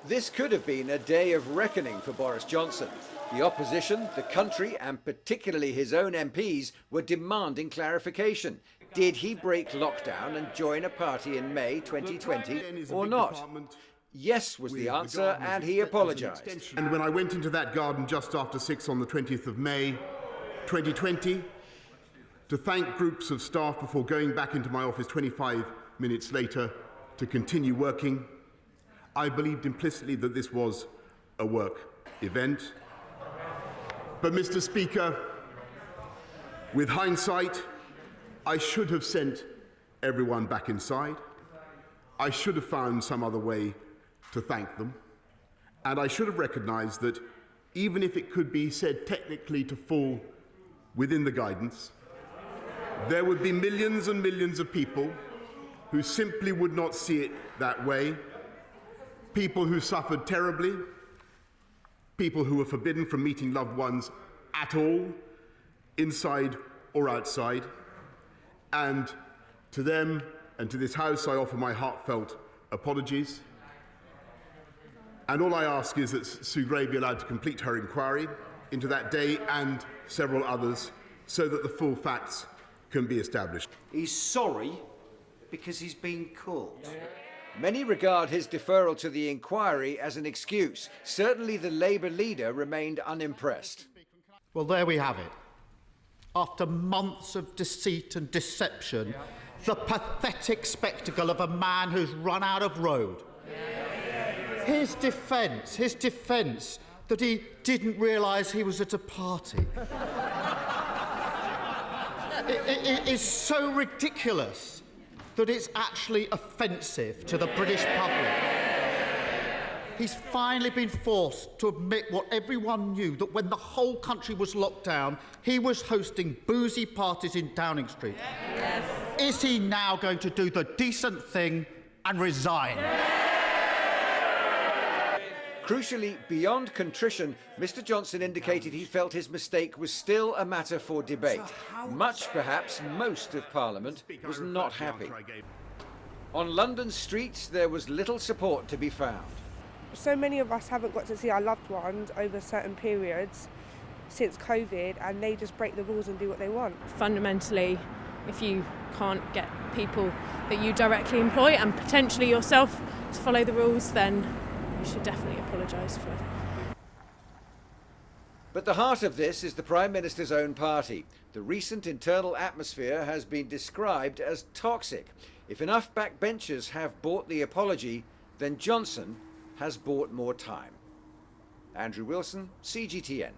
This could have been a day of reckoning for Boris Johnson. The opposition, the country, and particularly his own MPs were demanding clarification. Did he break lockdown and join a party in May 2020 or not? Yes was the answer, and he apologised. And when I went into that garden just after 6 on the 20th of May 2020 to thank groups of staff before going back into my office 25 minutes later to continue working, I believed implicitly that this was a work event. But, Mr. Speaker, with hindsight, I should have sent everyone back inside. I should have found some other way to thank them. And I should have recognised that even if it could be said technically to fall within the guidance, there would be millions and millions of people who simply would not see it that way, people who suffered terribly, people who were forbidden from meeting loved ones at all, inside or outside. And to them and to this House, I offer my heartfelt apologies. And all I ask is that Sue Gray be allowed to complete her inquiry into that day and several others so that the full facts can be established. He's sorry because he's been caught. Many regard his deferral to the inquiry as an excuse. Certainly the Labour leader remained unimpressed. Well, there we have it. After months of deceit and deception, the pathetic spectacle of a man who's run out of road. His defence that he didn't realise he was at a party. It is so ridiculous that it's actually offensive to the British public. He's finally been forced to admit what everyone knew, that when the whole country was locked down, he was hosting boozy parties in Downing Street. Yes. Is he now going to do the decent thing and resign? Crucially, beyond contrition, Mr Johnson indicated he felt his mistake was still a matter for debate. Much, perhaps most of Parliament was not happy. On London's streets, there was little support to be found. So many of us haven't got to see our loved ones over certain periods since COVID, and they just break the rules and do what they want. Fundamentally, if you can't get people that you directly employ and potentially yourself to follow the rules, then you should definitely apologise for it. But the heart of this is the Prime Minister's own party. The recent internal atmosphere has been described as toxic. If enough backbenchers have bought the apology, then Johnson has bought more time. Andrew Wilson, CGTN.